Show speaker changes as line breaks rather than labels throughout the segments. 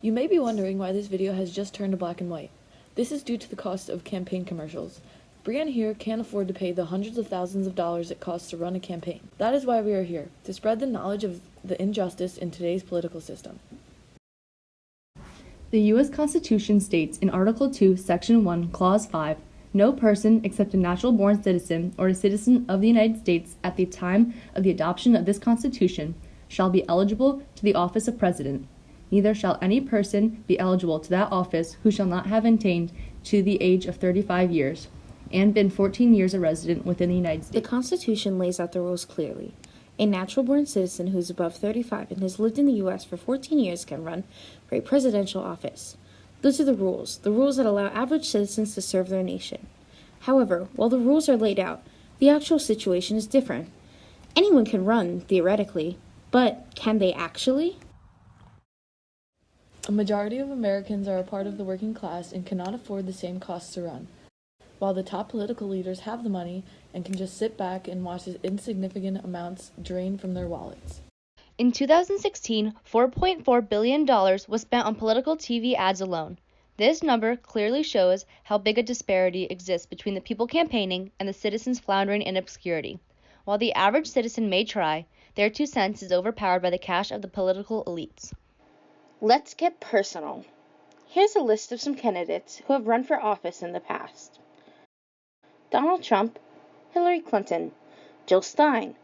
You may be wondering why this video has just turned to black and white. This is due to the cost of campaign commercials. Brianne here can't afford to pay the hundreds of thousands of dollars it costs to run a campaign. That is why we are here, to spread the knowledge of the injustice in today's political system.
The U.S. Constitution states in Article 2, Section 1, Clause 5, no person except a natural-born citizen or a citizen of the United States at the time of the adoption of this Constitution shall be eligible to the office of President. Neither shall any person be eligible to that office who shall not have attained to the age of 35 years and been 14 years a resident within the United States.
The Constitution lays out the rules clearly. A natural-born citizen who is above 35 and has lived in the U.S. for 14 years can run for a presidential office. Those are the rules that allow average citizens to serve their nation. However, while the rules are laid out, the actual situation is different. Anyone can run, theoretically, but can they actually?
A majority of Americans are a part of the working class and cannot afford the same costs to run, while the top political leaders have the money and can just sit back and watch the insignificant amounts drain from their wallets.
In 2016, $4.4 billion was spent on political TV ads alone. This number clearly shows how big a disparity exists between the people campaigning and the citizens floundering in obscurity. While the average citizen may try, their 2 cents is overpowered by the cash of the political elites.
Let's get personal. Here's a list of some candidates who have run for office in the past: Donald Trump, Hillary Clinton, Jill Stein,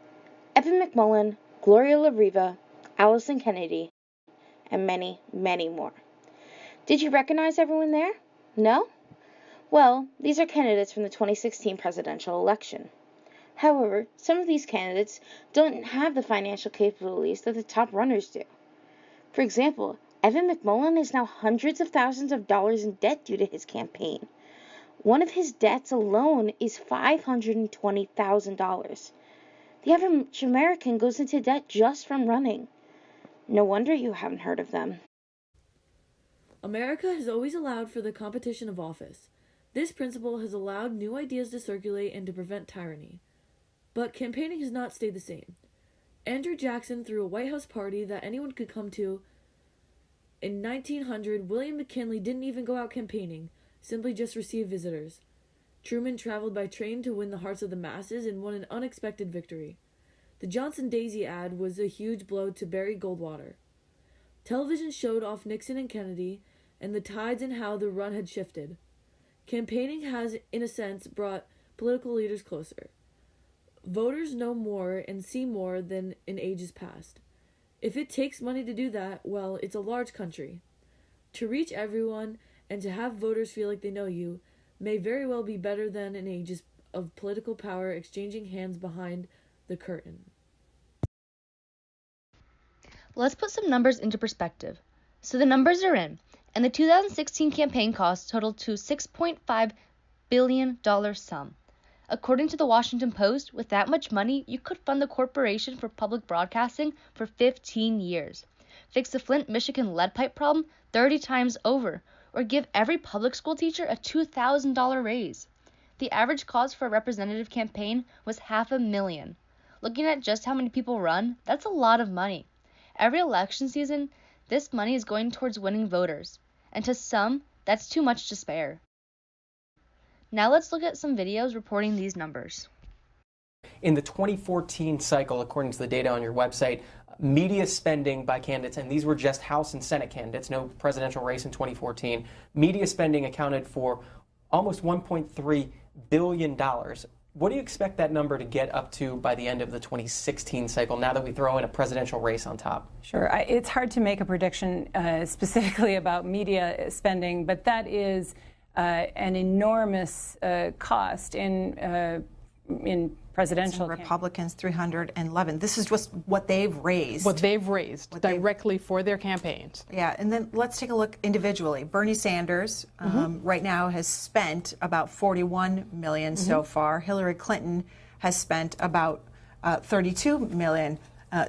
Evan McMullin, Gloria La Riva, Allison Kennedy, and many, many more. Did you recognize everyone there? No? Well, these are candidates from the 2016 presidential election. However, some of these candidates don't have the financial capabilities that the top runners do. For example, Evan McMullin is now hundreds of thousands of dollars in debt due to his campaign. One of his debts alone is $520,000. The average American goes into debt just from running. No wonder you haven't heard of them.
America has always allowed for the competition of office. This principle has allowed new ideas to circulate and to prevent tyranny. But campaigning has not stayed the same. Andrew Jackson threw a White House party that anyone could come to. In 1900, William McKinley didn't even go out campaigning, simply just received visitors. Truman traveled by train to win the hearts of the masses and won an unexpected victory. The Johnson Daisy ad was a huge blow to Barry Goldwater. Television showed off Nixon and Kennedy, and the tides and how the run had shifted. Campaigning has, in a sense, brought political leaders closer. Voters know more and see more than in ages past. If it takes money to do that, well, it's a large country. To reach everyone and to have voters feel like they know you may very well be better than in ages of political power exchanging hands behind the curtain.
Let's put some numbers into perspective. So the numbers are in, and the 2016 campaign costs totaled to $6.5 billion sum. According to the Washington Post, with that much money, you could fund the Corporation for Public Broadcasting for 15 years, fix the Flint, Michigan lead pipe problem 30 times over, or give every public school teacher a $2,000 raise. The average cost for a representative campaign was $500,000. Looking at just how many people run, that's a lot of money. Every election season, this money is going towards winning voters, and to some, that's too much to spare. Now let's look at some videos reporting these numbers.
In the 2014 cycle, according to the data on your website, media spending by candidates, and these were just House and Senate candidates, no presidential race in 2014, media spending accounted for almost $1.3 billion. What do you expect that number to get up to by the end of the 2016 cycle, now that we throw in a presidential race on top?
Sure. It's hard to make a prediction specifically about media spending, but that is an enormous cost in presidential
Republicans 311. This is just what they've raised.
Directly for their campaigns.
Yeah, and then let's take a look individually. Bernie Sanders right now has spent about $41 million so far. Hillary Clinton has spent about $32 million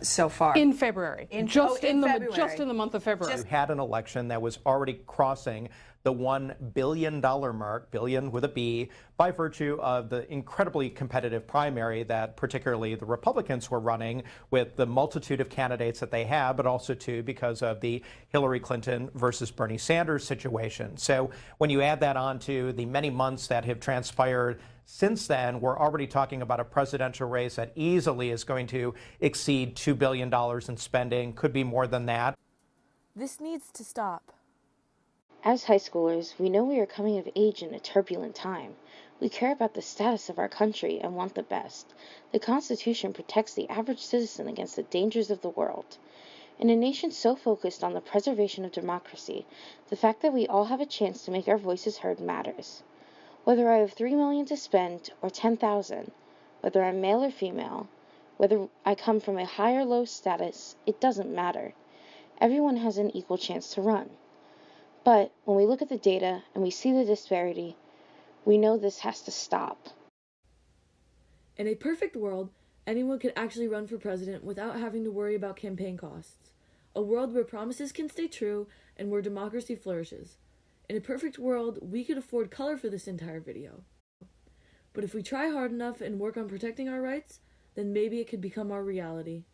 so far.
In February. Just in the month of February.
You had an election that was already crossing the $1 billion mark, billion with a B, by virtue of the incredibly competitive primary that particularly the Republicans were running with the multitude of candidates that they have, but also too because of the Hillary Clinton versus Bernie Sanders situation. So when you add that on to the many months that have transpired since then, we're already talking about a presidential race that easily is going to exceed $2 billion in spending, could be more than that.
This needs to stop.
As high schoolers, we know we are coming of age in a turbulent time. We care about the status of our country and want the best. The Constitution protects the average citizen against the dangers of the world. In a nation so focused on the preservation of democracy, the fact that we all have a chance to make our voices heard matters. Whether I have $3 million to spend or 10,000, whether I'm male or female, whether I come from a high or low status, it doesn't matter. Everyone has an equal chance to run. But when we look at the data and we see the disparity, we know this has to stop.
In a perfect world, anyone could actually run for president without having to worry about campaign costs. A world where promises can stay true and where democracy flourishes. In a perfect world, we could afford color for this entire video. But if we try hard enough and work on protecting our rights, then maybe it could become our reality.